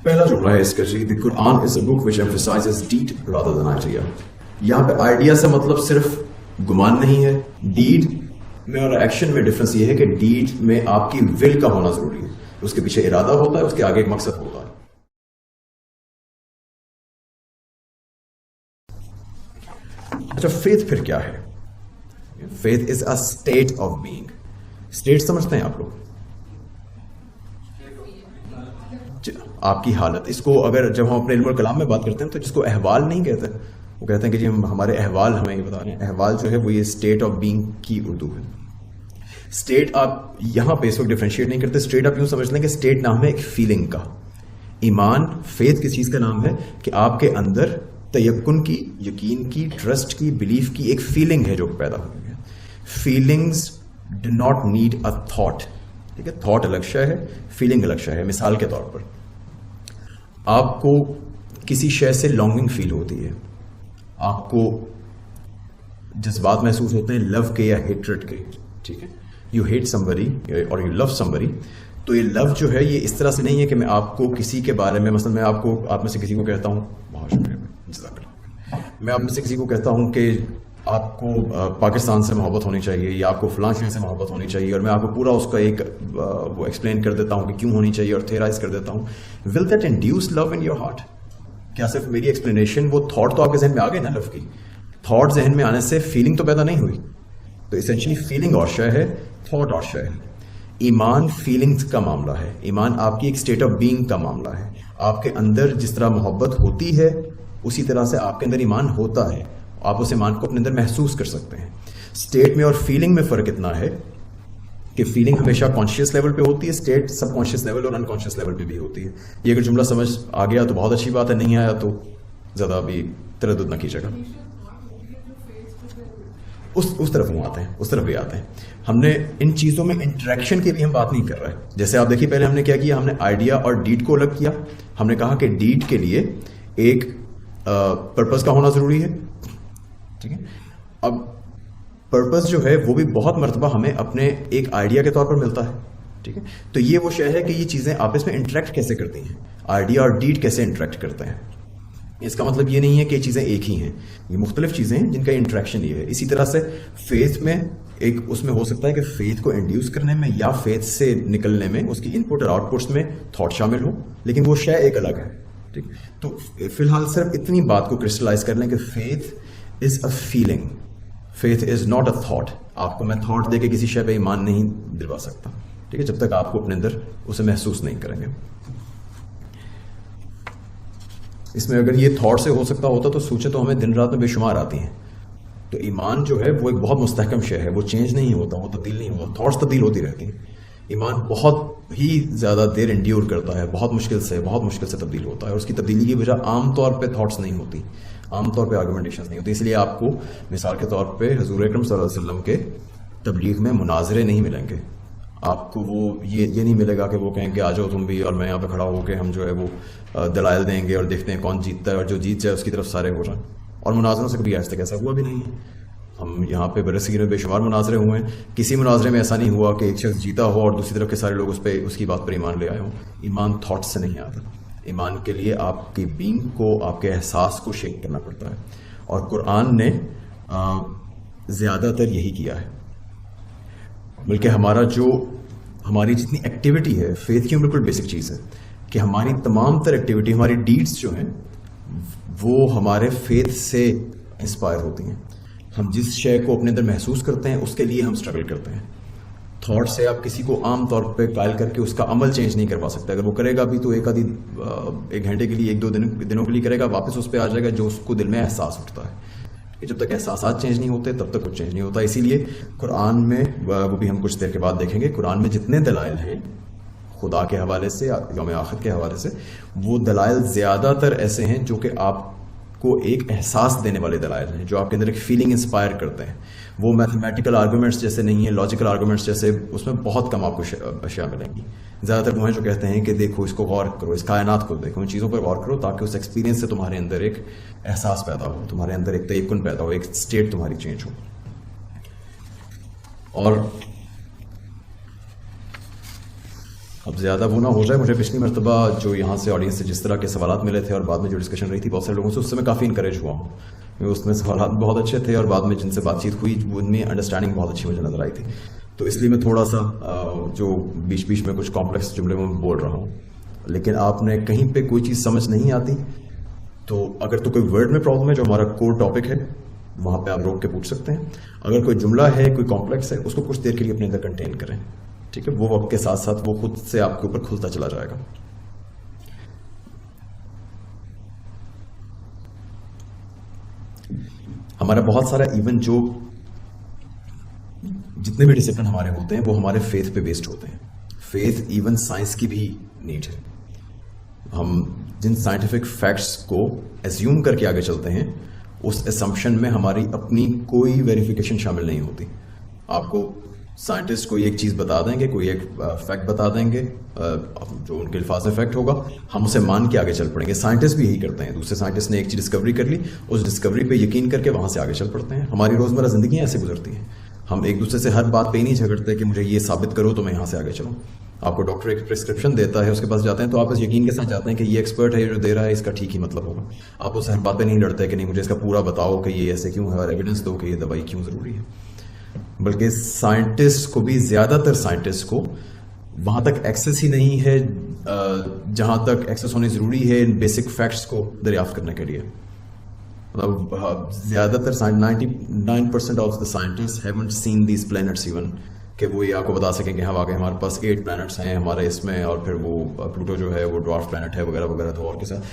پہلا جملہ ہے اس کا جی the Quran is a book which emphasizes deed rather than idea. یہاں پہ آئیڈیا سے مطلب صرف گمان نہیں ہے. ڈیڈ میں اور ایکشن میں ڈفرنس یہ ہے کہ ڈیڈ میں آپ کی ول کا ہونا ضروری ہے, اس کے پیچھے ارادہ ہوتا ہے, اس کے آگے ایک مقصد ہوتا ہے. اچھا فیتھ پھر کیا ہے؟ Faith is a state of being. State سمجھتے ہیں آپ لوگ؟ آپ کی حالت. اس کو اگر جب ہم اپنے علم الکلام میں بات کرتے ہیں تو جس کو احوال نہیں کہتے, وہ کہتے ہیں کہ جی ہم ہمارے احوال ہمیں یہ بتا رہے ہیں. احوال جو ہے وہ یہ اسٹیٹ آف بینگ کی اردو ہے. اسٹیٹ آپ یہاں پہ اس وقت ڈفرینشیٹ نہیں کرتے. اسٹیٹ آپ یوں سمجھ لیں کہ اسٹیٹ نام ہے ایک فیلنگ کا. ایمان فیتھ کس چیز کا نام ہے کہ آپ کے اندر تیقن کی, یقین کی, ٹرسٹ کی, بلیف کی ایک فیلنگ ہے جو پیدا ہوئی ہے. Feelings do not need a thought. ٹھیک ہے, تھاٹ الگ شے ہے, فیلنگ الگ شے ہے. مثال کے طور پر آپ کو کسی شے سے لانگنگ فیل ہوتی ہے, آپ کو جذبات محسوس ہوتے ہیں لو کے یا ہیٹریڈ کے. ٹھیک ہے, یو ہیٹ somebody اور یو لو somebody. تو یہ لو جو ہے یہ اس طرح سے نہیں ہے کہ میں آپ کو کسی کے بارے میں, مثلا میں آپ میں سے کسی کو کہتا ہوں, بہت شکریہ, میں آپ میں سے کسی کو کہتا ہوں کہ آپ کو پاکستان سے محبت ہونی چاہیے یا آپ کو فلاں شہر سے محبت ہونی چاہیے, اور میں آپ کو پورا اس کا ایک وہ ایکسپلین کر دیتا ہوں کہ کیوں ہونی چاہیے اور تھیرائز کر دیتا ہوں. Will that induce love in your heart? کیا صرف میری ایکسپلینیشن, وہ تھاٹ تو آپ کے ذہن میں آ گئے نا, لو کی تھاٹ ذہن میں آنے سے فیلنگ تو پیدا نہیں ہوئی. تو اسینشلی فیلنگ اور شے ہے, تھاٹ اور شے ہے. ایمان فیلنگز کا معاملہ ہے. ایمان آپ کی ایک اسٹیٹ آف بینگ کا معاملہ ہے. آپ کے اندر جس طرح محبت ہوتی ہے اسی طرح سے آپ کے اندر ایمان ہوتا ہے. آپ اس ایمان کو اپنے اندر محسوس کر سکتے ہیں. اسٹیٹ میں اور فیلنگ میں فرق اتنا ہے کہ فیلنگ ہمیشہ کانشیس لیول پہ ہوتی ہے, اسٹیٹ سب کانشیس لیول اور انکانشیس لیول پہ بھی ہوتی ہے. یہ اگر جملہ سمجھ آ گیا تو بہت اچھی بات ہے, نہیں آیا تو زیادہ بھی تردد نہ کیجیے گا. اس طرف ہم آتے ہیں, اس طرف بھی آتے ہیں. ہم نے ان چیزوں میں انٹریکشن کی بھی ہم بات نہیں کر رہے. جیسے آپ دیکھیے پہلے ہم نے کیا کیا, ہم نے آئیڈیا اور ڈیڈ کو الگ کیا. ہم نے کہا کہ ڈیڈ کے لیے ایک پرپز کا ہونا ضروری ہے. ٹھیک ہے, اب پرپز جو ہے وہ بھی بہت مرتبہ ہمیں اپنے ایک آئیڈیا کے طور پر ملتا ہے. ٹھیک ہے, تو یہ وہ شے ہے کہ یہ چیزیں آپس میں انٹریکٹ کیسے کرتی ہیں, آئیڈیا اور ڈیڈ کیسے انٹریکٹ کرتے ہیں. اس کا مطلب یہ نہیں ہے کہ یہ چیزیں ایک ہی ہیں, یہ مختلف چیزیں ہیں جن کا انٹریکشن یہ ہے. اسی طرح سے فیتھ میں ایک اس میں ہو سکتا ہے کہ فیتھ کو انڈیوس کرنے میں یا فیتھ سے نکلنے میں اس کی ان پٹ اور آؤٹ پٹس میں تھاٹ شامل ہو, لیکن وہ شے ایک الگ ہے. ٹھیک, تو فی الحال صرف اتنی بات کو کرسٹلائز کر لیں کہ faith is a feeling, faith is not a thought. آپ کو میں تھاٹ دے کے کسی شے پہ ایمان نہیں دلوا سکتا. ٹھیک ہے, جب تک آپ کو اپنے اندر اسے محسوس نہیں کریں گے. اس میں اگر یہ تھاٹ سے ہو سکتا ہوتا تو سوچے تو ہمیں دن رات میں بے شمار آتی ہیں. تو ایمان جو ہے وہ ایک بہت مستحکم شے ہے, وہ چینج نہیں ہوتا, وہ تبدیل نہیں ہوتا. تھاٹس تبدیل ہوتی رہتی ہیں. ایمان بہت ہی زیادہ دیر انڈیور کرتا ہے, بہت مشکل سے تبدیل ہوتا ہے, اور اس کی تبدیلی کی وجہ عام طور پہ تھاٹس نہیں ہوتی, عام طور پہ آرگومنٹیشن نہیں ہوتی. اس لیے آپ کو مثال کے طور پہ حضور اکرم صلی اللہ علیہ وسلم کے تبلیغ میں مناظرے نہیں ملیں گے. آپ کو وہ یہ نہیں ملے گا کہ وہ کہیں کہ آ جاؤ تم بھی, اور میں یہاں پہ کھڑا ہو کے ہم جو ہے وہ دلائل دیں گے اور دیکھتے ہیں کون جیتتا ہے, اور جو جیت جائے اس کی طرف سارے ہو جائیں. اور مناظروں سے کبھی آج تک ایسا ہوا بھی نہیں ہے. ہم یہاں پہ برصغیر میں بے شمار مناظرے ہوئے ہیں, کسی مناظرے میں ایسا نہیں ہوا کہ ایک شخص جیتا ہو اور دوسری طرف کے سارے لوگ اس کی بات پر ایمان لے آئے ہوں. ایمان تھاٹ سے نہیں آتا. ایمان کے لیے آپ کی بینگ کو, آپ کے احساس کو شیک کرنا پڑتا ہے, اور قرآن نے زیادہ تر یہی کیا ہے. بلکہ ہماری جتنی ایکٹیویٹی ہے فیتھ کی بالکل بیسک چیز ہے کہ ہماری تمام تر ایکٹیویٹی, ہماری ڈیڈز جو ہیں وہ ہمارے فیتھ سے انسپائر ہوتی ہیں. ہم جس شے کو اپنے اندر محسوس کرتے ہیں اس کے لیے ہم اسٹرگل کرتے ہیں. تھاٹ سے آپ کسی کو عام طور پہ قائل کر کے اس کا عمل چینج نہیں کروا سکتے. اگر وہ کرے گا بھی تو ایک گھنٹے کے لیے, ایک دو دنوں کے لیے کرے گا, واپس اس پہ آ جائے گا جو اس کو دل میں احساس اٹھتا ہے. جب تک احساسات چینج نہیں ہوتے تب تک کچھ چینج نہیں ہوتا. اسی لیے قرآن میں, وہ بھی ہم کچھ دیر کے بعد دیکھیں گے, قرآن میں جتنے دلائل ہیں خدا کے حوالے سے, یوم آخر کے حوالے سے, وہ دلائل زیادہ تر ایسے ہیں جو کہ آپ کو ایک احساس دینے والے دلائل ہیں, جو آپ کے اندر ایک فیلنگ انسپائر کرتے ہیں. وہ میتھمیٹیکل آرگومنٹس جیسے نہیں ہیں, لاجیکل آرگومنٹس جیسے, اس میں بہت کم آپ کو اشیاء ملیں گی. زیادہ تر وہ ہیں جو کہتے ہیں کہ دیکھو اس کو غور کرو, اس کائنات کو دیکھو, ان چیزوں پر غور کرو تاکہ اس ایکسپیرینس سے تمہارے اندر ایک احساس پیدا ہو, تمہارے اندر ایک تیقن پیدا ہو, ایک اسٹیٹ تمہاری چینج ہو. اور اب زیادہ وہ نہ ہو جائے. مجھے پچھلی مرتبہ جو یہاں سے آڈینس سے جس طرح کے سوالات ملے تھے اور بعد میں جو ڈسکشن رہی تھی بہت سارے لوگوں سے, اس سے میں کافی انکریج ہوا ہوں. اس میں سوالات بہت اچھے تھے اور بعد میں جن سے بات چیت ہوئی ان میں انڈرسٹینڈنگ بہت اچھی مجھے نظر آئی تھی. تو اس لیے میں تھوڑا سا جو بیچ بیچ میں کچھ کمپلیکس جملے میں بول رہا ہوں. لیکن آپ نے کہیں پہ کوئی چیز سمجھ نہیں آتی تو اگر تو کوئی ورڈ میں پرابلم ہے جو ہمارا کور ٹاپک ہے وہاں پہ آپ روک کے پوچھ سکتے ہیں. اگر کوئی جملہ ہے کوئی کمپلیکس ہے اس کو کچھ دیر کے لیے اپنے اندر کنٹین کریں, ٹھیک ہے. وہ وقت کے ساتھ ساتھ وہ خود سے آپ کے اوپر کھلتا چلا جائے گا. ہمارا بہت سارا ایون جو جتنے بھی ڈسپلن ہمارے ہوتے ہیں وہ ہمارے فیتھ پہ بیسڈ ہوتے ہیں. فیتھ ایون سائنس کی بھی نیڈ ہے. ہم جن سائنٹیفک فیکٹس کو ایزیوم کر کے آگے چلتے ہیں اس اسمپشن میں ہماری اپنی کوئی ویریفیکیشن شامل نہیں ہوتی. آپ کو سائنٹسٹ کوئی ایک چیز بتا دیں گے, کوئی ایک فیکٹ بتا دیں گے جو ان کے الفاظ میں فیکٹ ہوگا, ہم اسے مان کے آگے چل پڑیں گے. سائنٹسٹ بھی یہی کرتے ہیں. دوسرے سائنٹسٹ نے ایک چیز ڈسکوری کر لی, اس ڈسکوری پہ یقین کر کے وہاں سے آگے چل پڑتے ہیں. ہماری روزمرہ زندگیاں ایسے گزرتی ہیں. ہم ایک دوسرے سے ہر بات پہ ہی نہیں جھگڑتے کہ مجھے یہ ثابت کرو تو میں یہاں سے آگے چلوں. آپ کو ڈاکٹر ایک پرسکرپشن دیتا ہے, اس کے پاس جاتے ہیں تو آپ اس یقین کے ساتھ جاتے ہیں کہ یہ ایکسپرٹ ہے جو دے رہا ہے, اس کا ٹھیک ہی مطلب ہوگا. آپ اس ہر بات پہ نہیں لڑتے کہ نہیں مجھے اس کا پورا بتاؤ کہ یہ ایسے کیوں ہے اور ایویڈنس دو کہ یہ دوائی کیوں ضروری ہے. بلکہ سائنٹسٹ کو بھی, زیادہ تر سائنٹسٹ کو وہاں تک ایکسیس ہی نہیں ہے جہاں تک ایکسیس ہونی ضروری ہے ان بیسک فیکٹس کو دریافت کرنے کے لیے. مطلب زیادہ تر 99% of the scientist haven't seen these planets even کہ وہ یہ آپ کو بتا سکیں کہ ہاں واقعی ہمارے پاس 8 پلینٹس ہیں ہمارے اس میں, اور پھر وہ پلوٹو جو ہے وہ ڈوارف پلینٹ ہے وغیرہ وغیرہ. تو اور کے ساتھ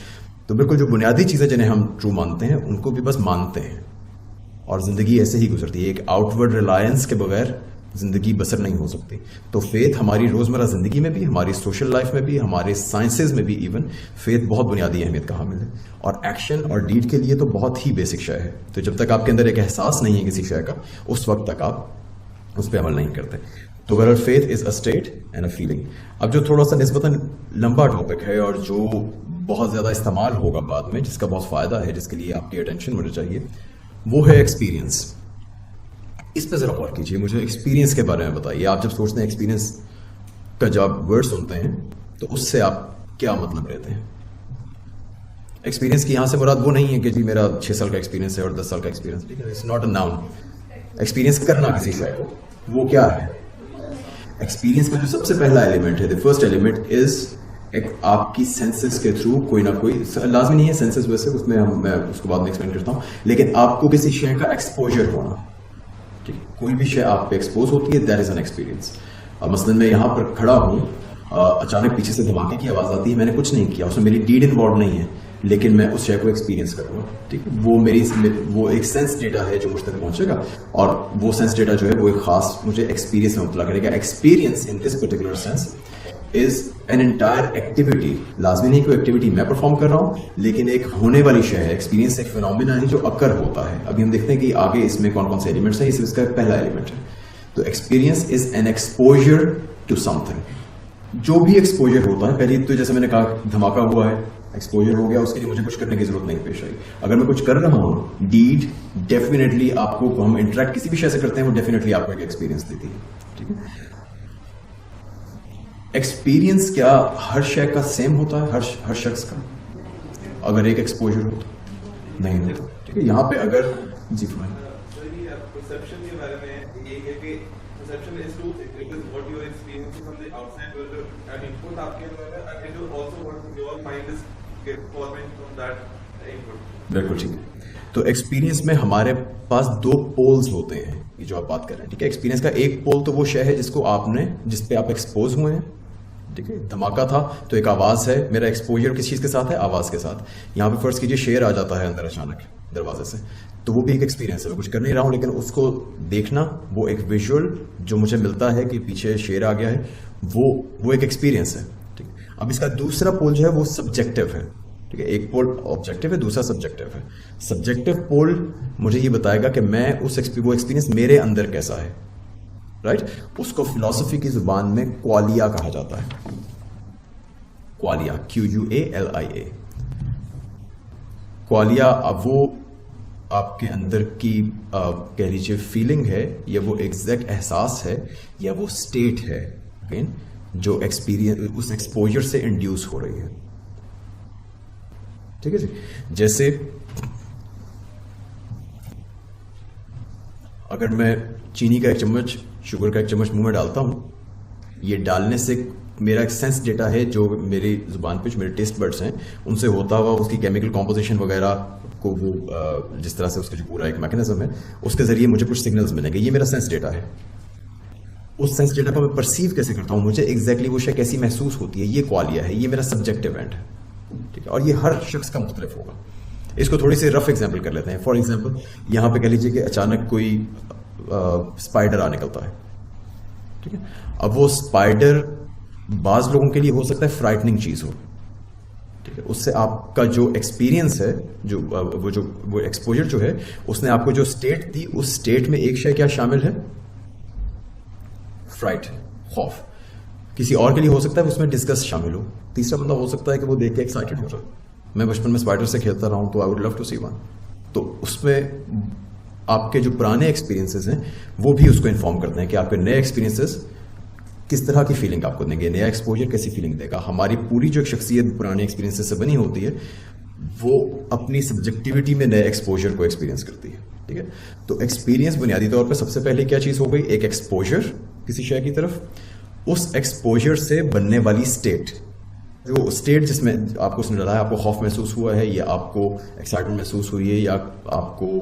تو بالکل جو بنیادی چیزیں جنہیں ہم ٹرو مانتے ہیں ان کو بھی بس مانتے ہیں, اور زندگی ایسے ہی گزرتی ہے. ایک آؤٹ ورڈ ریلائنس کے بغیر زندگی بسر نہیں ہو سکتی. تو فیتھ ہماری روزمرہ زندگی میں بھی, ہماری سوشل لائف میں بھی, ہمارے سائنسز میں بھی ایون فیتھ بہت بنیادی اہمیت کا حامل ہے. اور ایکشن اور ڈیڈ کے لیے تو بہت ہی بیسک شے ہے. تو جب تک آپ کے اندر ایک احساس نہیں ہے کسی شے کا اس وقت تک آپ اس پہ عمل نہیں کرتے. تو بہرحال faith is a state and a feeling. اب جو تھوڑا سا نسبتاً لمبا ٹاپک ہے اور جو بہت زیادہ استعمال ہوگا بعد میں, جس کا بہت فائدہ ہے, جس کے لیے آپ کی اٹینشن مجھے چاہیے, وہ ہے ایکسپیرینس. اس پہ ذرا غور کیجیے. مجھے ایکسپیرینس کے بارے میں بتائیے. آپ جب سوچتے ہیں ایکسپیرینس کا جب ورڈ سنتے ہیں تو اس سے آپ کیا مطلب لیتے ہیں؟ ایکسپیرینس کی یہاں سے مراد وہ نہیں ہے کہ جی میرا 6 سال کا ایکسپیرینس ہے اور 10 سال کا experience. It's not a known. Experience کرنا کسی شے کو وہ کیا ہے؟ ایکسپیرینس کا جو سب سے پہلا ایلیمنٹ ہے, دی فرسٹ ایلیمنٹ از ایک آپ کی سینسز کے تھرو کوئی نہ کوئی, لازمی نہیں ہے سینسز ویسے, اس میں میں اس کو بعد میں ایکسپلین کرتا ہوں, لیکن آپ کو کسی شے کا ایکسپوجر ہونا. ٹھیک ہے, کوئی بھی شے آپ پہ ایکسپوز ہوتی ہے, دیٹ از این ایکسپیرینس. مثلاً میں یہاں پر کھڑا ہوں, اچانک پیچھے سے دھماکے کی آواز آتی ہے, میں نے کچھ نہیں کیا, اس میں میری ڈیڈ انوالو نہیں ہے, لیکن میں اس شے کو ایکسپیرینس کروں گا. ٹھیک ہے, وہ ایک سینس ڈیٹا ہے جو مجھ تک پہنچے گا, اور وہ سینس ڈیٹا جو ہے وہ ایک خاص مجھے ایکسپیرینس میں مطلع کرے گا. Experience in this particular sense is an entire activity. لازمی نہیں کوئی ایکٹیویٹی میں پرفارم کر رہا ہوں, لیکن ایک ہونے والی شے ہے. ایکسپیرینس ایک فینومینا ہے جو اکر ہوتا ہے. ابھی ہم دیکھتے ہیں کہ آگے اس میں کون کون سے ایلیمنٹس ہیں, اس کا پہلا ایلیمنٹ ہے. تو experience is an exposure to something. جو بھی ایکسپوجر ہوتا ہے, پہلی تو جیسے میں نے کہا دھماکہ ہوا ہے, ایکسپوجر ہو گیا, اس کے لیے مجھے کچھ کرنے کی ضرورت نہیں پیش آئی. اگر میں کچھ کر رہا ہوں, ڈیڈ ڈیفینیٹلی آپ کو, ہم انٹریکٹ کسی بھی شے سے کرتے ہیں, وہ ڈیفینیٹلی آپ کو ایک ایکسپیرینس دیتی ہے. ٹھیک ہے, ایکسپیرینس کیا ہر شے کا سیم ہوتا ہے, ہر شخص کا اگر ایک ایکسپوجر ہو تو نہیں ہوتا. ٹھیک ہے, یہاں پہ اگر جی فرمائیں. پرسیپشن کے بارے میں یہ ہے کہ perception is two things. It is what you are experiencing from the outside, where an input آپ کے اندر ہے, and it is also what your mind is forming from that input. بالکل ٹھیک ہے. تو ایکسپیرینس میں ہمارے پاس 2 پولز ہوتے ہیں, یہ جو آپ بات کر رہے ہیں. ٹھیک ہے, ایکسپیرینس کا ایک پول تو وہ شے ہے جس کو آپ نے, جس پہ آپ ایکسپوز ہوئے ہیں. ٹھیک ہے, دھماکہ تھا تو ایک آواز ہے, میرا ایکسپوجر کس چیز کے ساتھ ہے, آواز کے ساتھ. یہاں پہ فرض کیجیے شیر آ جاتا ہے اندر اچانک دروازے سے, تو وہ بھی ایک ایکسپیرینس ہے. میں کچھ کر نہیں رہا ہوں, لیکن اس کو دیکھنا, وہ ایک ویژول جو مجھے ملتا ہے کہ پیچھے شیر آ گیا ہے, وہ ایک ایکسپیرینس ہے. ٹھیک ہے, اب اس کا دوسرا پول جو ہے وہ سبجیکٹو ہے. ٹھیک ہے, ایک پول آبجیکٹو ہے, دوسرا سبجیکٹو ہے. سبجیکٹو پول مجھے یہ بتائے گا کہ میں وہ ایکسپیرینس میرے اندر کیسا ہے. رائٹ, اس کو فلسفی کی زبان میں کوالیا کہا جاتا ہے. کوالیا, QUALIA. کوالیا اب وہ آپ کے اندر کی کہہ لیجیے فیلنگ ہے, یا وہ ایگزیکٹ احساس ہے, یا وہ اسٹیٹ ہے. اگین جو ایکسپیرینس اس ایکسپوجر سے انڈیوس ہو رہی ہے. ٹھیک ہے جی. جیسے اگر میں چینی کا ایک چمچ شوگر کا ایک چمچ منہ میں ڈالتا ہوں, یہ ڈالنے سے میرا ایک سینس ڈیٹا ہے جو میری زبان پہ جو میرے ٹیسٹ برڈس ہیں ان سے ہوتا ہوا اس کی کیمیکل کمپوزیشن وغیرہ کو وہ جس طرح سے اس کا جو پورا ایک میکینزم ہے اس کے ذریعے مجھے کچھ سگنلز ملیں گے. یہ میرا سینس ڈیٹا ہے. اس سینس ڈیٹا کو میں پرسیو کیسے کرتا ہوں, مجھے ایگزیکٹلی وہ شے کیسی محسوس ہوتی ہے, یہ کوالیا ہے, یہ میرا سبجیکٹیو اینڈ ہے. ٹھیک ہے, اور یہ ہر شخص کا مختلف ہوگا. اس کو تھوڑی سی رف ایگزامپل کر لیتے ہیں. فار ایگزامپل یہاں پہ کہہ لیجیے کہ اچانک کوئی اسپائڈر آ نکلتا ہے. ٹھیک ہے, اب وہ اسپائڈر بعض لوگوں کے لیے ہو سکتا ہے فرائٹنگ چیز ہو. ٹھیک ہے, اس سے آپ کا جو ایکسپیرینس ہے, جو وہ ایکسپوجر جو ہے, اس نے آپ کو جو اسٹیٹ دی, اس اسٹیٹ میں ایک شے کیا شامل ہے, فرائٹ, خوف. کسی اور کے لیے ہو سکتا ہے اس میں ڈسگسٹ شامل ہو. تیسرا بندہ ہو سکتا ہے کہ وہ دیکھ کے ایکسائٹڈ ہو رہا ہے. میں بچپن میں اسپائڈر سے کھیلتا رہا ہوں تو I would love to see one. تو اس میں آپ کے جو پرانے ایکسپیرینسز ہیں وہ بھی اس کو انفارم کرتے ہیں کہ آپ کے نئے ایکسپیرینسز کس طرح کی فیلنگ آپ کو دیں گے, نیا ایکسپوجر کیسی فیلنگ دے گا. ہماری پوری جو شخصیت پرانے ایکسپیرینسز سے بنی ہوتی ہے وہ اپنی سبجیکٹیوٹی میں نئے ایکسپوجر کو ایکسپیرینس کرتی ہے. ٹھیک ہے, تو ایکسپیرینس بنیادی طور پہ سب سے پہلے کیا چیز ہو گئی, ایک ایکسپوجر کسی شے کی طرف, اس ایکسپوجر سے بننے والی اسٹیٹ, جو اسٹیٹ جس میں آپ کو اس نے ڈالا ہے, آپ کو خوف محسوس ہوا ہے یا آپ کو ایکسائٹمنٹ محسوس ہوئی ہے یا آپ کو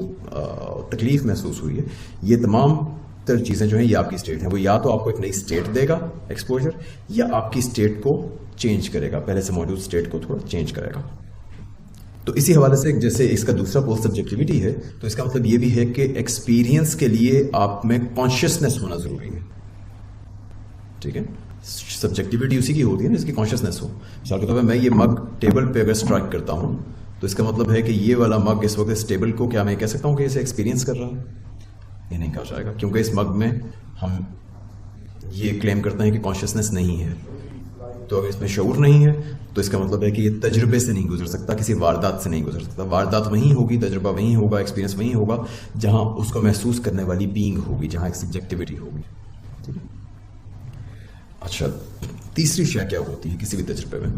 تکلیف محسوس ہوئی ہے, یہ تمام تر چیزیں جو ہیں یہ آپ کی اسٹیٹ ہیں. وہ یا تو آپ کو ایک نئی اسٹیٹ دے گا ایکسپوجر, یا آپ کی اسٹیٹ کو چینج کرے گا, پہلے سے موجود اسٹیٹ کو تھوڑا چینج کرے گا. تو اسی حوالے سے جیسے اس کا دوسرا پول سبجیکٹیوٹی ہے, تو اس کا مطلب یہ بھی ہے کہ ایکسپیرینس کے لیے آپ میں کانشیسنیس ہونا ضروری ہے. ٹھیک ہے, سبجیکٹیوٹی اسی کی ہوتی ہے نا جس کی کانشیسنیس ہو. مثال کے طور پہ میں یہ مگ ٹیبل پہ اگر اسٹرائک کرتا ہوں تو اس کا مطلب ہے کہ یہ والا مگ اس وقت اس ٹیبل کو کیا میں کہہ سکتا ہوں کہ اسے ایکسپیرینس کر رہا ہے؟ یہ نہیں کہا جائے گا, کیونکہ اس مگ میں ہم یہ کلیم کرتے ہیں کہ کانشیسنیس نہیں ہے. تو اگر اس میں شعور نہیں ہے تو اس کا مطلب ہے کہ یہ تجربے سے نہیں گزر سکتا, کسی واردات سے نہیں گزر سکتا. واردات وہیں ہوگی, تجربہ وہیں ہوگا, ایکسپیرینس وہیں ہوگا جہاں اس کو محسوس کرنے والی بینگ ہوگی, جہاں ایک سبجیکٹیوٹی ہوگی. ٹھیک ہے. اچھا, تیسری شے کیا ہوتی ہے کسی بھی تجربے میں؟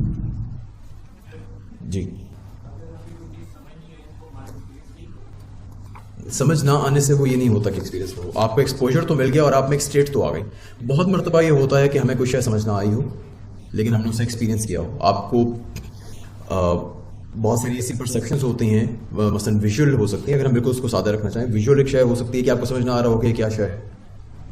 جی, سمجھ نہ آنے سے وہ یہ نہیں ہوتا کہ ایکسپیرینس ہو. آپ کو ایکسپوجر تو مل گیا اور آپ میں ایک اسٹیٹ تو آ گئی. بہت مرتبہ یہ ہوتا ہے کہ ہمیں کوئی شے سمجھ نہ آئی ہو لیکن ہم نے اسے ایکسپیرینس کیا ہو. آپ کو بہت ساری ایسی پرسیپشنز ہوتی ہیں, مثلا ویژول ہو سکتی ہیں, اگر ہم بالکل اس کو سادہ رکھنا چاہیں, ویژول ایک شے ہو سکتی ہے کہ آپ کو سمجھ نہ آ رہا ہو کہ کیا شے ہے,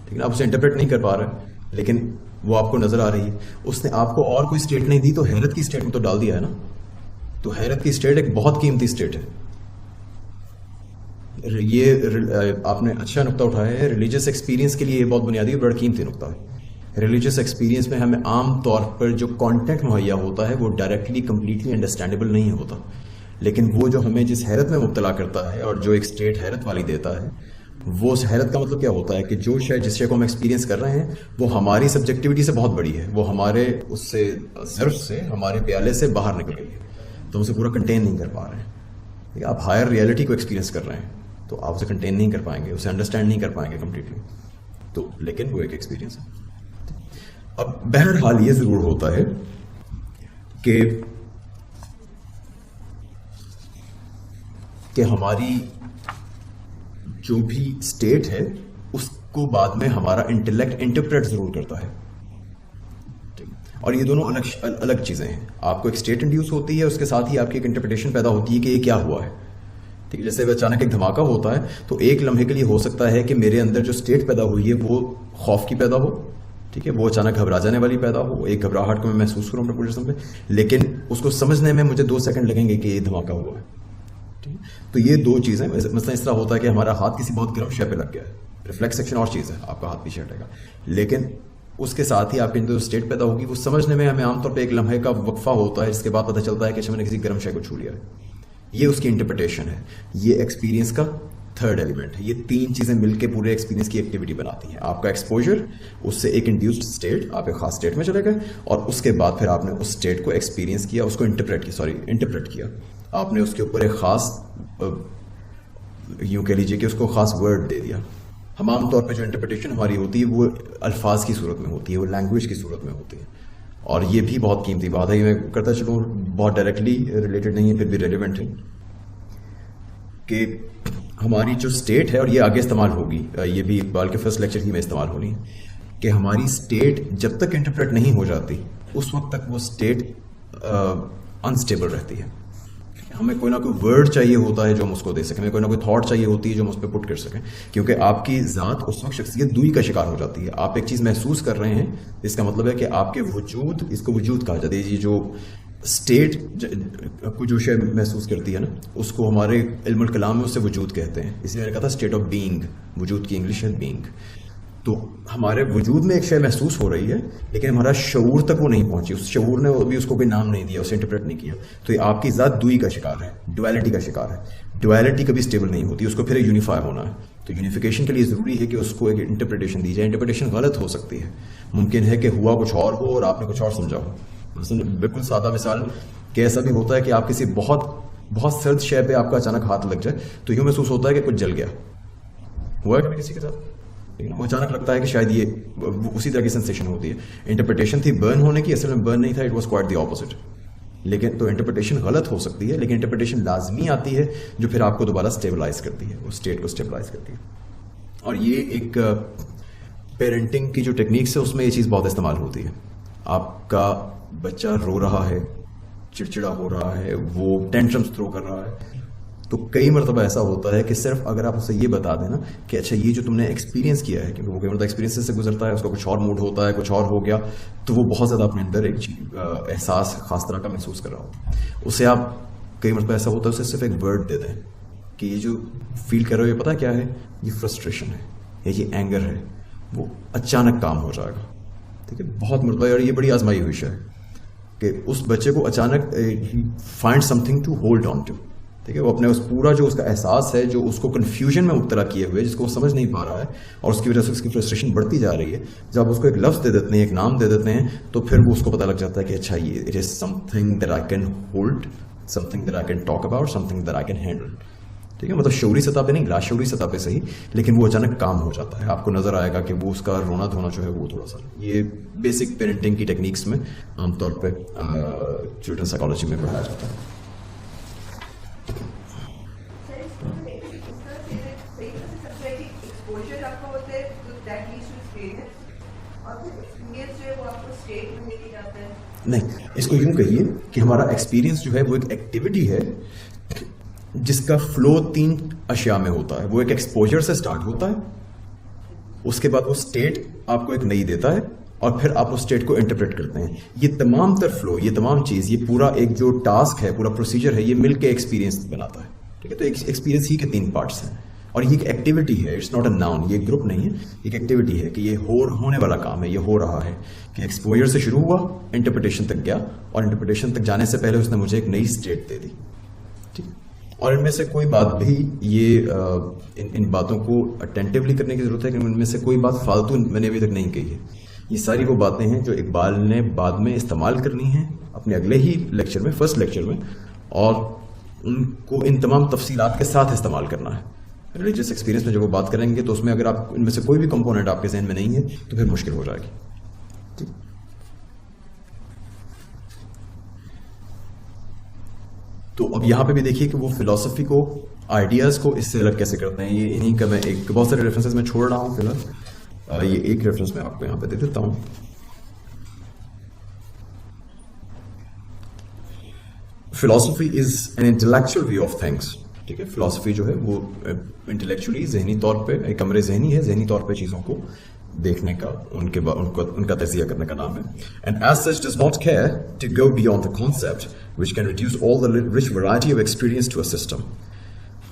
لیکن آپ اسے انٹرپریٹ نہیں کر پا رہے, لیکن وہ آپ کو نظر آ رہی ہے. اس نے آپ کو اور کوئی اسٹیٹ نہیں دی تو حیرت کی اسٹیٹ میں تو ڈال دیا ہے نا. تو حیرت کی اسٹیٹ ایک بہت قیمتی اسٹیٹ ہے. یہ آپ نے اچھا نقطہ اٹھایا ہے. ریلیجیس ایکسپیرینس کے لیے یہ بہت بنیادی اور بڑا قیمتی نقطہ ہے. ریلیجیس ایکسپیرینس میں ہمیں عام طور پر جو کانٹینٹ مہیا ہوتا ہے وہ ڈائریکٹلی کمپلیٹلی انڈرسٹینڈیبل نہیں ہوتا, لیکن وہ جو ہمیں جس حیرت میں مبتلا کرتا ہے اور جو ایک اسٹیٹ حیرت والی دیتا ہے, وہ اس حیرت کا مطلب کیا ہوتا ہے کہ جو شے جس شے کو ہم ایکسپیرینس کر رہے ہیں وہ ہماری سبجیکٹیوٹی سے بہت بڑی ہے, وہ ہمارے اس سے ظرف سے, ہمارے پیالے سے باہر نکل گئی ہے, تو ہم اسے پورا کنٹین نہیں کر پا رہے ہیں. آپ ہائر ریئلٹی کو ایکسپیرینس کر رہے ہیں تو آپ اسے کنٹین نہیں کر پائیں گے, اسے انڈرسٹینڈ نہیں کر پائیں گے کمپلیٹلی. تو لیکن وہ ایک ایکسپیرینس ہے. اب بہرحال یہ ضرور ہوتا ہے کہ ہماری جو بھی اسٹیٹ ہے اس کو بعد میں ہمارا انٹلیکٹ انٹرپریٹ ضرور کرتا ہے. اور یہ دونوں الگ چیزیں ہیں. آپ کو ایک اسٹیٹ انڈیوس ہوتی ہے, اس کے ساتھ ہی آپ کی ایک انٹرپریٹیشن پیدا ہوتی ہے کہ یہ کیا ہوا ہے. ٹھیک ہے, جیسے اچانک ایک دھماکہ ہوتا ہے تو ایک لمحے کے لیے ہو سکتا ہے کہ میرے اندر جو اسٹیٹ پیدا ہوئی ہے وہ خوف کی پیدا ہو. ٹھیک ہے, وہ اچانک گھبرا جانے والی پیدا ہو, ایک گھبراہٹ کو میں محسوس کروں اپنے پورے جسم پہ, لیکن اس کو سمجھنے میں مجھے 2 سیکنڈ لگیں گے کہ یہ دھماکہ ہوا ہے. ٹھیک ہے, تو یہ 2 چیزیں. مثلا اس طرح ہوتا ہے کہ ہمارا ہاتھ کسی بہت گرم شے پہ لگ گیا ہے, ریفلیکس ایکشن اور چیز ہے, آپ کا ہاتھ پیچھے ہٹے گا, لیکن اس کے ساتھ ہی آپ کے اندر جو اسٹیٹ پیدا ہوگی وہ سمجھنے میں ہمیں عام طور پہ ایک لمحے کا وقفہ ہوتا ہے, جس کے بعد پتہ چلتا ہے کہ میں نے کسی گرم شے کو چھو لیا ہے. یہ اس کی انٹرپریٹیشن ہے. یہ ایکسپیرینس کا تھرڈ ایلیمنٹ ہے. یہ 3 چیزیں مل کے پورے ایکسپیرینس کی ایکٹیویٹی بناتی ہیں. آپ کا ایکسپوجر, اس سے ایک انڈیوسڈ اسٹیٹ, آپ ایک خاص اسٹیٹ میں چلے گئے, اور اس کے بعد پھر آپ نے اس اسٹیٹ کو ایکسپیرینس کیا, اس کو انٹرپریٹ کیا. آپ نے اس کے اوپر ایک خاص, یوں کہہ لیجیے کہ اس کو خاص ورڈ دے دیا. ہم عام طور پہ جو انٹرپریٹیشن ہماری ہوتی ہے وہ الفاظ کی صورت میں ہوتی ہے, وہ لینگویج کی صورت میں ہوتی ہے, اور یہ بھی بہت قیمتی بات ہے. یہ میں کرتا چلوں, بہت ڈائریکٹلی ریلیٹڈ نہیں ہے پھر بھی ریلیونٹ ہے, کہ ہماری جو اسٹیٹ ہے, اور یہ آگے استعمال ہوگی, یہ بھی اقبال کے فرسٹ لیکچر ہی میں استعمال ہونی ہے, کہ ہماری اسٹیٹ جب تک انٹرپریٹ نہیں ہو جاتی اس وقت تک وہ اسٹیٹ انسٹیبل رہتی ہے. ہمیں کوئی نہ کوئی ورڈ چاہیے ہوتا ہے جو ہم اس کو دے سکیں, ہمیں کوئی نہ کوئی تھاٹ چاہیے ہوتی ہے جو ہم اس پہ پٹ کر سکیں, کیونکہ آپ کی ذات اس وقت شخصیت دوئی کا شکار ہو جاتی ہے. آپ ایک چیز محسوس کر رہے ہیں, اس کا مطلب ہے کہ آپ کے وجود, اس کو وجود کہا جاتا ہے. یہ جو اسٹیٹ کو جو شے محسوس کرتی ہے نا, اس کو ہمارے علم الکلام میں اس سے وجود کہتے ہیں. اس لیے میں نے کہا تھا اسٹیٹ آف بینگ, وجود کی انگلش ہے بینگ. تو ہمارے وجود میں ایک شے محسوس ہو رہی ہے, لیکن ہمارا شعور تک وہ نہیں پہنچی, اس شعور نے ابھی اس کو کوئی نام نہیں دیا, اسے انٹرپریٹ نہیں کیا. تو یہ آپ کی ذات دوئی کا شکار ہے, ڈویلٹی کا شکار ہے. ڈویلٹی کبھی اسٹیبل نہیں ہوتی, اس کو پھر ایک یونیفائی ہونا ہے. تو یونیفیکیشن کے لیے ضروری ہے کہ اس کو ایک انٹرپریٹیشن دی جائے. انٹرپریٹیشن غلط ہو سکتی ہے, ممکن ہے کہ ہوا کچھ اور ہو اور آپ نے کچھ اور سمجھا ہو. مثلاً بالکل سادہ مثال کہ ایسا بھی ہوتا ہے کہ آپ کسی بہت سرد شے پہ آپ کا اچانک ہاتھ لگ جائے تو یوں محسوس ہوتا ہے کہ کچھ جل گیا. ہوا ہے کسی کے ساتھ؟ وہ اچانک لگتا ہے کہ شاید یہ اسی طرح کی سینسیشن ہوتی ہے. انٹرپریٹیشن تھی برن ہونے کی, اصل میں برن نہیں تھا, it was quite the opposite. لیکن تو انٹرپریٹیشن غلط ہو سکتی ہے, لیکن انٹرپریٹیشن لازمی آتی ہے جو پھر آپ کو دوبارہ اسٹیبلائز کرتی ہے, وہ اسٹیٹ کو اسٹیبلائز کرتی ہے. اور یہ ایک پیرنٹنگ کی جو ٹیکنیکس ہے اس میں یہ چیز بہت استعمال ہوتی ہے. آپ کا بچہ رو رہا ہے, چڑچڑا ہو رہا ہے, وہ ٹینٹرمز تھرو کر رہا ہے, تو کئی مرتبہ ایسا ہوتا ہے کہ صرف اگر آپ اسے یہ بتا دیں نا کہ اچھا یہ جو تم نے ایکسپیرینس کیا ہے, کیونکہ وہ کئی مرتبہ ایکسپیرینس سے گزرتا ہے, اس کا کچھ اور موڈ ہوتا ہے, کچھ اور ہو گیا, تو وہ بہت زیادہ اپنے اندر ایک احساس خاص طرح کا محسوس کر رہا ہوتا ہے. اسے آپ کئی مرتبہ ایسا ہوتا ہے اسے صرف ایک ورڈ دے دیں کہ یہ جو فیل کر رہے ہو یہ پتہ کیا ہے, یہ فرسٹریشن ہے یا یہ اینگر ہے, وہ اچانک کام ہو جائے گا. ٹھیک ہے, بہت مرتبہ, اور یہ بڑی آزمائی ہوئی ہے کہ اس بچے کو اچانک find something to hold on to. ٹھیک ہے, وہ اپنے اس پورا جو اس کا احساس ہے, جو اس کو کنفیوژن میں مبتلا کیے ہوئے, جس کو وہ سمجھ نہیں پا رہا ہے, اور اس کی وجہ سے اس کی فرسٹریشن بڑھتی جا رہی ہے, جب آپ اس کو ایک لفظ دے دیتے ہیں, ایک نام دے دیتے ہیں, تو پھر وہ اس کو پتہ لگ جاتا ہے کہ اچھا یہ it is some thing that I can hold, some thing that I can talk about, some thing that I can handle. ٹھیک ہے, مطلب شعوری سطح پہ نہیں, لا شعوری سطح پہ صحیح, لیکن وہ اچانک کام ہو جاتا ہے. آپ کو نظر آئے گا کہ وہ اس کا رونا دھونا جو ہے وہ تھوڑا سا, یہ بیسک پیرنٹنگ کی ٹیکنیکس میں عام طور پہ چلڈرن سائیکالوجی میں پڑھایا جاتا ہے. نہیں, اس کو یوں کہیے کہ ہمارا ایکسپیرینس جو ہے وہ ایک ایکٹیویٹی ہے جس کا فلو 3 اشیاء میں ہوتا ہے. وہ ایک ایکسپوجر سے سٹارٹ ہوتا ہے, اس کے بعد وہ اسٹیٹ آپ کو ایک نئی دیتا ہے, اور پھر آپ اس اسٹیٹ کو انٹرپریٹ کرتے ہیں. یہ تمام تر فلو, یہ تمام چیز, یہ پورا ایک جو ٹاسک ہے, پورا پروسیجر ہے, یہ مل کے ایکسپیرینس بناتا ہے. ٹھیک ہے, تو ایکسپیرینس ہی کے 3 پارٹس ہیں, اور یہ ایک ایکٹیویٹی ہے, اٹس ناٹ اے ناؤن, یہ گروپ نہیں ہے, ایک ایکٹیویٹی ہے کہ یہ ہونے والا کام ہے, یہ ہو رہا ہے کہ ایکسپوجر سے شروع ہوا, انٹرپریٹیشن تک گیا, اور انٹرپریٹیشن تک جانے سے پہلے اس نے مجھے ایک نئی اسٹیٹ دے دی. ٹھیک, اور ان میں سے کوئی بات بھی, یہ ان باتوں کو اٹینٹیولی کرنے کی ضرورت ہے کہ ان میں سے کوئی بات فالتو میں نے ابھی تک نہیں کہی ہے. یہ ساری وہ باتیں ہیں جو اقبال نے بعد میں استعمال کرنی ہیں اپنے اگلے ہی لیکچر میں, فرسٹ لیکچر میں, اور ان کو ان تمام تفصیلات کے ساتھ استعمال کرنا ہے. ریلیجیس ایکسپیرینس میں جب وہ بات کریں گے تو اس میں اگر آپ ان میں سے کوئی بھی کمپوننٹ آپ کے ذہن میں نہیں ہے تو پھر مشکل ہو جائے گی. ٹھیک, تو اب یہاں پہ بھی دیکھیے کہ وہ فلسفی کو, آئیڈیاز کو اس سے الگ کیسے کرتے ہیں. یہ انہیں کا میں ایک بہت سارے ریفرنسز میں چھوڑ رہا ہوں فی الحال, یہ ایک ریفرنس میں آپ کو یہاں پہ دے دیتا ہوں. فلسفی is an intellectual view of things. ٹھیک ہے, فلسفی جو ہے وہ انٹلیکچولی, ذہنی طور پہ, ایک امر ذہنی ہے, ذہنی طور پہ چیزوں کو دیکھنے کا, ان کا تجزیہ کرنے کا نام ہے. And as such does not care to go beyond the concept which can reduce all the rich variety of experience to a system.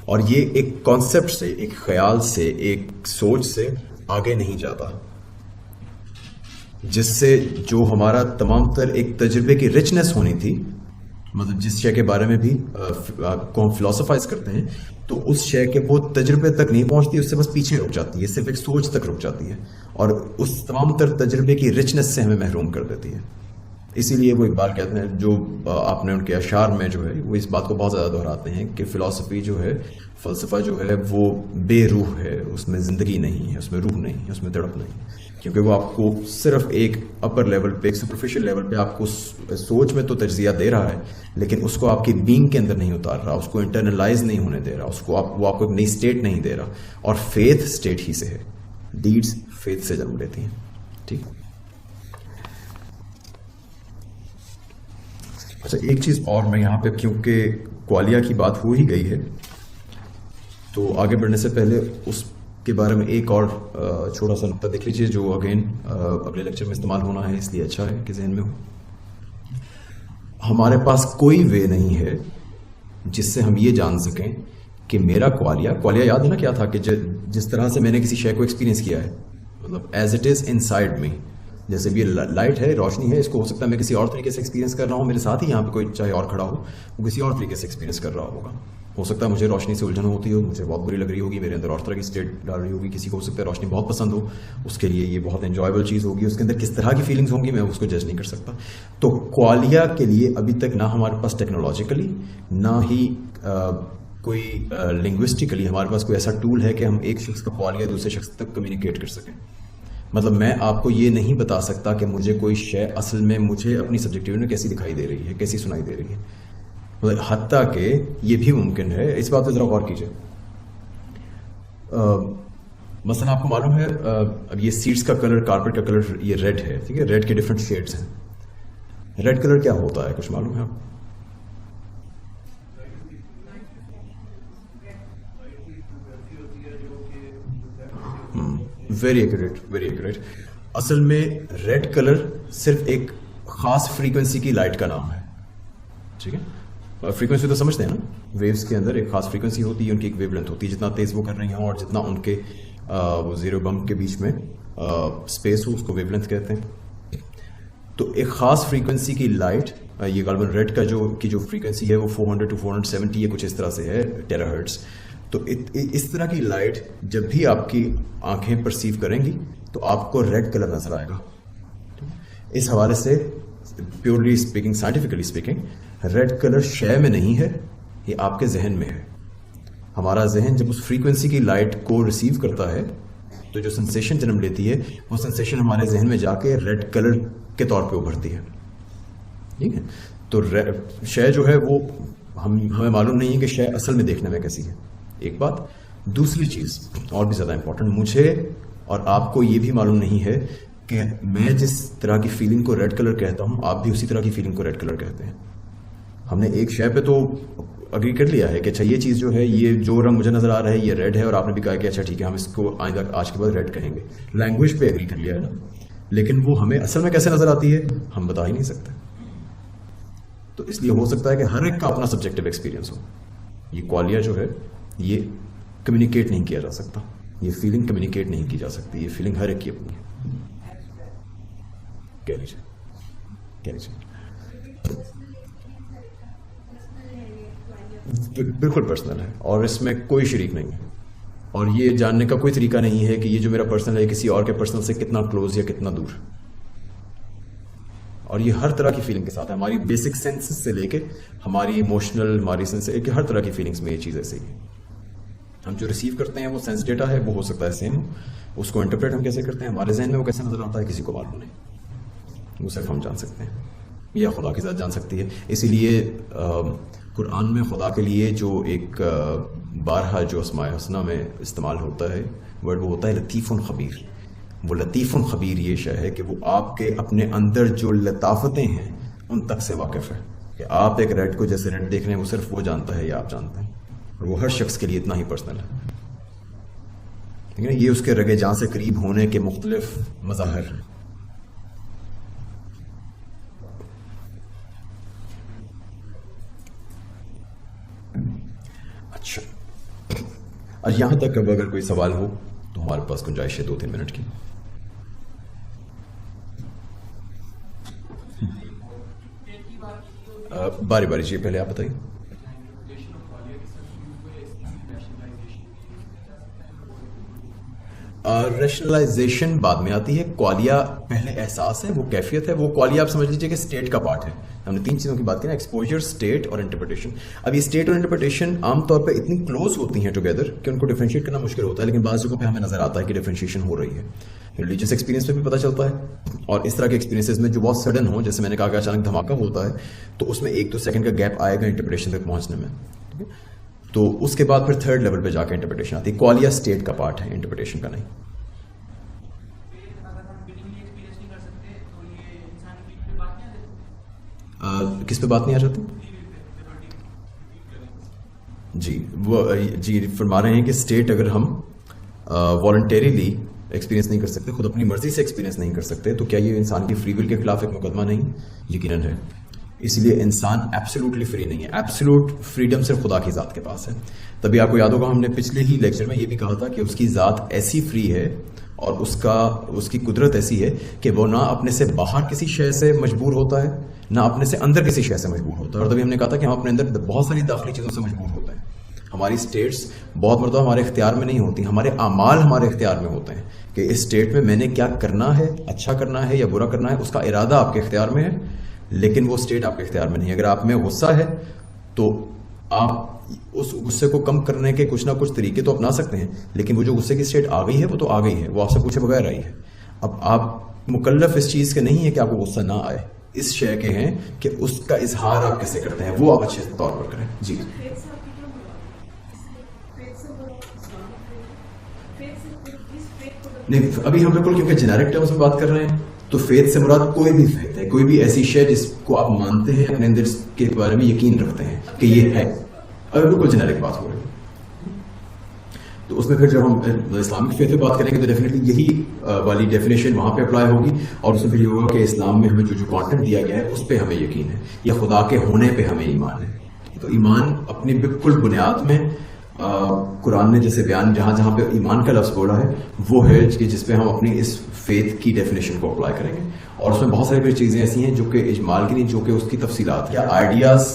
اور یہ ایک کانسیپٹ سے, ایک خیال سے, ایک سوچ سے آگے نہیں جاتا جس سے جو ہمارا تمام تر ایک تجربے کی رچنس ہونی تھی, مطلب جس شے کے بارے میں بھی کو ہم فلسفائز کرتے ہیں, تو اس شے کے وہ تجربے تک نہیں پہنچتی, اس سے بس پیچھے رک جاتی ہے, صرف ایک سوچ تک رک جاتی ہے, اور اس تمام تر تجربے کی رچنس سے ہمیں محروم کر دیتی ہے. اسی لیے وہ اقبال کہتے ہیں، جو آپ نے ان کے اشعار میں جو ہے وہ اس بات کو بہت زیادہ دہراتے ہیں کہ فلسفی جو ہے، فلسفہ جو ہے وہ بے روح ہے، اس میں زندگی نہیں ہے، اس میں روح نہیں ہے، اس میں تڑپ نہیں ہے، کیونکہ وہ آپ کو صرف ایک اپر لیول پہ، ایک سپرفیشل لیول پہ آپ کو سوچ میں تو تجزیہ دے رہا ہے، لیکن اس کو آپ کی بینگ کے اندر نہیں اتار رہا، اس کو انٹرنلائز نہیں ہونے دے رہا، اس کو وہ آپ کو ایک نئی اسٹیٹ نہیں دے رہا. اور فیتھ اسٹیٹ ہی سے ہے، ڈیڈز فیتھ سے جنم لیتی ہیں. ٹھیک. اچھا، ایک چیز اور میں یہاں پہ، کیونکہ کوالیا کی بات ہو ہی گئی ہے، تو آگے بڑھنے سے پہلے اس کے بارے میں ایک اور چھوٹا سا نقطہ دیکھ لیجیے، جو اگین اگلے لیکچر میں استعمال ہونا ہے، اس لیے اچھا ہے کہ ذہن میں ہو. ہمارے پاس کوئی وے نہیں ہے جس سے ہم یہ جان سکیں کہ میرا کوالیا یاد ہے نا کیا تھا، کہ جس طرح سے میں نے کسی شے کو ایکسپیرینس کیا ہے، مطلب as it is inside me. جیسے بھی لائٹ ہے، روشنی ہے، اس کو ہو سکتا ہے میں کسی اور طریقے سے ایکسپیرینس کر رہا ہوں، میرے ساتھ ہی یہاں پہ کوئی چاہے اور کھڑا ہو، وہ کسی اور طریقے سے ایکسپیرینس کر رہا ہوگا. ہو سکتا ہے مجھے روشنی سے الجھن ہوتی ہو، مجھے بہت بری لگ رہی ہوگی، میرے اندر اور طرح کی اسٹیٹ ڈال رہی ہوگی. کسی کو ہو سکتا ہے روشنی بہت پسند ہو، اس کے لیے یہ بہت انجوائبل چیز ہوگی، اس کے اندر کس طرح کی فیلنگز ہوں گی میں اس کو جج نہیں کر سکتا. تو کوالیا کے لیے ابھی تک نہ ہمارے پاس ٹیکنالوجیکلی، نہ ہی کوئی لنگوسٹکلی ہمارے پاس کوئی ایسا ٹول ہے کہ ہم ایک شخص کا کوالیا دوسرے شخص تک کمیونیکیٹ کر سکیں. مطلب میں آپ کو یہ نہیں بتا سکتا کہ مجھے کوئی شے اصل میں مجھے اپنی سبجیکٹیوٹی میں کیسی دکھائی دے رہی ہے، کیسی سنائی دے رہی ہے. حتیٰ کہ یہ بھی ممکن ہے، اس بات پہ ذرا غور کیجیے. مثلا آپ کو معلوم ہے، اب یہ سیٹس کا کلر، کارپیٹ کا کلر یہ ریڈ ہے، ٹھیک ہے، ریڈ کے ڈفرینٹ شیڈز ہیں. ریڈ کلر کیا ہوتا ہے، کچھ معلوم ہے آپ؟ Very accurate, very accurate. اصل میں ریڈ کلر صرف ایک خاص فریکوینسی کی لائٹ کا نام ہے. ٹھیک ہے، فریکوینسی تو سمجھتے ہیں نا، ویوز کے اندر ایک خاص فریکوینسی ہوتی ہے، ان کی ایک ویو لینتھ ہوتی ہے، جتنا تیز وہ کر رہی ہوں اور جتنا ان کے وہ زیرو بم کے بیچ میں اسپیس ہو، اس کو ویو لینتھ کہتے ہیں. تو ایک خاص فریکوینسی کی لائٹ، یہ غالباً ریڈ کا جو فریکوینسی ہے وہ 400 to 470 یا کچھ اس طرح سے ہے ٹیرا ہرٹز. تو اس طرح کی لائٹ جب بھی آپ کی آنکھیں پرسیو کریں گی تو آپ کو ریڈ کلر نظر آئے گا. اس حوالے سے purely speaking, scientifically speaking, red colour شے میں نہیں ہے، یہ آپ کے ذہن میں ہے. ہمارا ذہن جب اس فریکوینسی کی لائٹ کو ریسیو کرتا ہے تو جو سنسیشن جنم لیتی ہے، وہ سنسیشن ہمارے ذہن میں جا کے ریڈ کلر کے طور پہ ابھرتی ہے. ٹھیک ہے، تو شے جو ہے وہ ہمیں معلوم نہیں ہے کہ شے اصل میں دیکھنے میں کیسی ہے. ایک بات. دوسری چیز اور بھی زیادہ امپورٹنٹ، مجھے اور آپ کو یہ بھی معلوم نہیں ہے کہ میں جس طرح کی فیلنگ کو ریڈ کلر کہتا ہوں، آپ بھی اسی طرح کی فیلنگ کو ریڈ کلر کہتے ہیں. ہم نے ایک شے پہ تو اگری کر لیا ہے کہ اچھا یہ چیز جو ہے، یہ جو رنگ مجھے نظر آ رہا ہے یہ ریڈ ہے، اور آپ نے بھی کہا کہ اچھا ٹھیک ہے ہم اس کو آئندہ آج کے بعد ریڈ کہیں گے. لینگویج پہ اگری کر لیا ہے نا، لیکن وہ ہمیں اصل میں کیسے نظر آتی ہے ہم بتا ہی نہیں سکتے. تو اس لیے ہو سکتا ہے کہ ہر ایک کا اپنا سبجیکٹو ایکسپیرینس ہو. یہ کوالیا جو ہے یہ کمیونیکیٹ نہیں کیا جا سکتا، یہ فیلنگ کمیونیکیٹ نہیں کی جا سکتی، یہ فیلنگ ہر ایک کی اپنی ہے. کہہ لیجیے. بالکل پرسنل ہے اور اس میں کوئی شریک نہیں ہے، اور یہ جاننے کا کوئی طریقہ نہیں ہے کہ یہ جو میرا پرسنل ہے کسی اور کے پرسنل سے کتنا کلوز یا کتنا دور. اور یہ ہر طرح کی فیلنگ کے ساتھ ہے، ہماری بیسک سینسز سے لے کے ہماری ایموشنل، ہماری سینس، ہر طرح کی فیلنگس میں یہ چیز ایسے ہی ہے. ہم جو ریسیو کرتے ہیں وہ سینس ڈیٹا ہے، وہ ہو سکتا ہے سیم، اس کو انٹرپریٹ ہم کیسے کرتے ہیں، ہمارے ذہن میں وہ کیسے نظر آتا ہے کسی کو معلوم نہیں، وہ صرف ہم جان سکتے ہیں یا خدا کی ذات جان سکتی ہے. اسی لیے قرآن میں خدا کے لیے جو ایک بارہا جو اسماء حسنہ میں استعمال ہوتا ہے ورڈ، وہ ہوتا ہے لطیف خبیر. وہ لطیف خبیر یہ شے ہے کہ وہ آپ کے اپنے اندر جو لطافتیں ہیں ان تک سے واقف ہے، کہ آپ ایک ریڈ کو جیسے ریڈ دیکھ رہے ہیں وہ صرف وہ جانتا ہے یا آپ جانتے ہیں، اور وہ ہر شخص کے لیے اتنا ہی پرسنل ہے. ٹھیک ہے، یہ اس کے رگے جان سے قریب ہونے کے مختلف مظاہر ہیں. اچھا، اور یہاں تک اب اگر کوئی سوال ہو تو ہمارے پاس گنجائش ہے 2-3 منٹ کی. باری باری جی، پہلے آپ بتائیے. ریشنلائزیشن بعد میں آتی ہے. قوالیہ پہلے احساس ہے, وہ کیفیت ہے. وہ قوالیہ آپ سمجھ لیجیے کہ اسٹیٹ کا پارٹ ہے. ہم نے 3 چیزوں کی بات کی نا, ایکسپوجر, اسٹیٹ اور انٹرپریٹیشن. اب یہ اسٹیٹ اور انٹرپریٹیشن عام طور پہ اتنی کلوز ہوتی ہیں ٹوگیدر کہ ان کو ڈیفرینشیٹ کرنا مشکل ہوتا ہے, لیکن بعض جگہوں پہ ہمیں نظر آتا ہے کہ ڈیفرینشیشن ہو رہی ہے. ریلیجیس ایکسپیرینس میں بھی پتہ چلتا ہے, اور اس طرح کے ایکسپیرینسز میں جو بہت سڈن ہوں, جیسے میں نے کہا کہ اچانک دھماکہ ہوتا ہے, تو اس میں 1-2 سیکنڈ کا گیپ آئے گا انٹرپریٹیشن تک پہنچنے میں. تو اس کے بعد پھر 3rd لیول پہ جا کے انٹرپریٹیشن آتی ہے. قوالیہ اسٹیٹ کا پارٹ ہے, انٹرپریٹیشن کا نہیں. کس پہ بات نہیں آ جاتی؟ جی فرما رہے ہیں کہ اسٹیٹ اگر ہم والنٹیریلی ایکسپیرینس نہیں کر سکتے, خود اپنی مرضی سے ایکسپیرینس نہیں کر سکتے, تو کیا یہ انسان کی فری ول کے خلاف ایک مقدمہ نہیں؟ یقیناً ہے. اس لیے انسان ایبسولوٹلی فری نہیں ہے. ایبسولوٹ فریڈم صرف خدا کی ذات کے پاس ہے. تبھی آپ کو یاد ہوگا ہم نے پچھلے ہی لیکچر میں یہ بھی کہا تھا کہ اس کی ذات ایسی فری ہے اور اس کی قدرت ایسی ہے کہ وہ نہ اپنے سے باہر کسی شے سے مجبور ہوتا ہے, نہ اپنے سے اندر کسی شے سے مجبور ہوتا ہے. اور تبھی ہم نے کہا تھا کہ ہم اپنے اندر بہت ساری داخلی چیزوں سے مجبور ہوتے ہیں. ہماری اسٹیٹس بہت مرتبہ ہمارے اختیار میں نہیں ہوتی, ہمارے اعمال ہمارے اختیار میں ہوتے ہیں کہ اس اسٹیٹ میں میں نے کیا کرنا ہے, اچھا کرنا ہے یا برا کرنا ہے. اس کا ارادہ آپ کے اختیار میں ہے, لیکن وہ اسٹیٹ آپ کے اختیار میں نہیں. اگر آپ میں غصہ ہے تو آپ اس غصے کو کم کرنے کے کچھ نہ کچھ طریقے تو اپنا سکتے ہیں, لیکن وہ جو غصے کی اسٹیٹ آ گئی ہے وہ تو آ گئی ہے, وہ آپ سے پوچھے بغیر آئی ہے. اب آپ مکلف اس چیز کے نہیں ہے کہ آپ کو غصہ نہ آئے, اس شے کے ہیں کہ اس کا اظہار آپ کیسے کرتے ہیں, وہ آپ اچھے طور پر کریں. جی نہیں, ابھی ہم بالکل کیونکہ جنیرک ٹرمز میں بات کر رہے ہیں, تو فیتھ سے مراد کوئی بھی فیتھ ہے, کوئی بھی ایسی شے جس کو آپ مانتے ہیں, اپنے اندر کے بارے میں یقین رکھتے ہیں کہ یہ ہے. اگر بالکل جنیرک بات ہو رہی ہے تو اس میں پھر جب ہم اسلامک فیتھ پہ بات کریں گے تو ڈیفینیٹلی یہی والی ڈیفینیشن وہاں پہ اپلائی ہوگی, اور اس میں پھر یہ ہوگا کہ اسلام میں ہمیں جو کانٹینٹ دیا گیا ہے اس پہ ہمیں یقین ہے, یا خدا کے ہونے پہ ہمیں ایمان ہے. تو ایمان اپنی بالکل بنیاد میں قرآن نے جیسے بیان جہاں پہ ایمان کا لفظ بولا ہے وہ ہے کہ جس پہ ہم اپنی اس فیتھ کی ڈیفینیشن کو اپلائی کریں گے. اور اس میں بہت ساری چیزیں ایسی ہیں جو کہ اجمال کی نہیں, جو کہ اس کی تفصیلات. کیا آئیڈیاز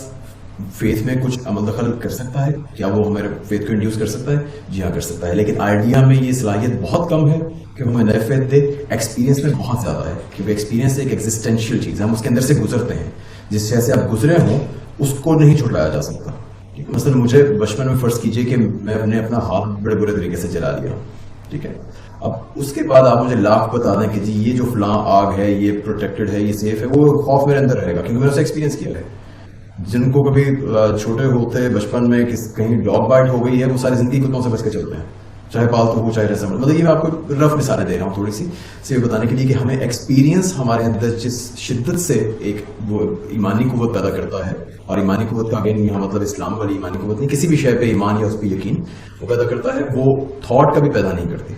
فیتھ میں کچھ عمل دخل کر سکتا ہے, کیا وہ ہمارے فیتھ کو انڈیوس کر سکتا ہے؟ جی ہاں کر سکتا ہے, لیکن آئیڈیا میں یہ صلاحیت بہت کم ہے کہ ہمیں نئے فیتھ دے. ایکسپیرینس میں بہت زیادہ ہے کہ وہ ایکسپیرینس ایک ایگزسٹینشیل چیز ہے, ہم اس کے اندر سے گزرتے ہیں. جس شے سے آپ گزرے ہوں اس کو نہیں چھٹایا جا سکتا. مثلا مجھے بچپن میں فرض کیجئے کہ میں نے اپنا ہاتھ بڑے برے طریقے سے جلا لیا, ٹھیک ہے, اب اس کے بعد آپ مجھے لاکھ بتا دیں کہ جی یہ جو فلاں آگ ہے یہ پروٹیکٹڈ ہے, یہ سیف ہے, وہ خوف میرے اندر رہے گا کیونکہ میں نے اسے ایکسپیرینس کیا ہے. جن کو کبھی چھوٹے ہوتے بچپن میں کہیں ڈاگ بائٹ ہو گئی ہے وہ ساری زندگی کتوں سے بچ کے چلتے ہیں, چاہے پالتو ہو چاہے رسم. مطلب یہ میں آپ کو رف مثالیں دے رہا ہوں تھوڑی سی صرف بتانے کے لیے کہ ہمیں ایکسپیرینس ہمارے اندر جس شدت سے ایک وہ ایمانی قوت پیدا کرتا ہے, اور ایمانی قوت کا اگین یہاں مطلب اسلام والی ایمانی قوت نہیں, کسی بھی شے پہ ایمان یا اس پہ یقین وہ پیدا کرتا ہے, وہ تھاٹ کبھی پیدا نہیں کرتی.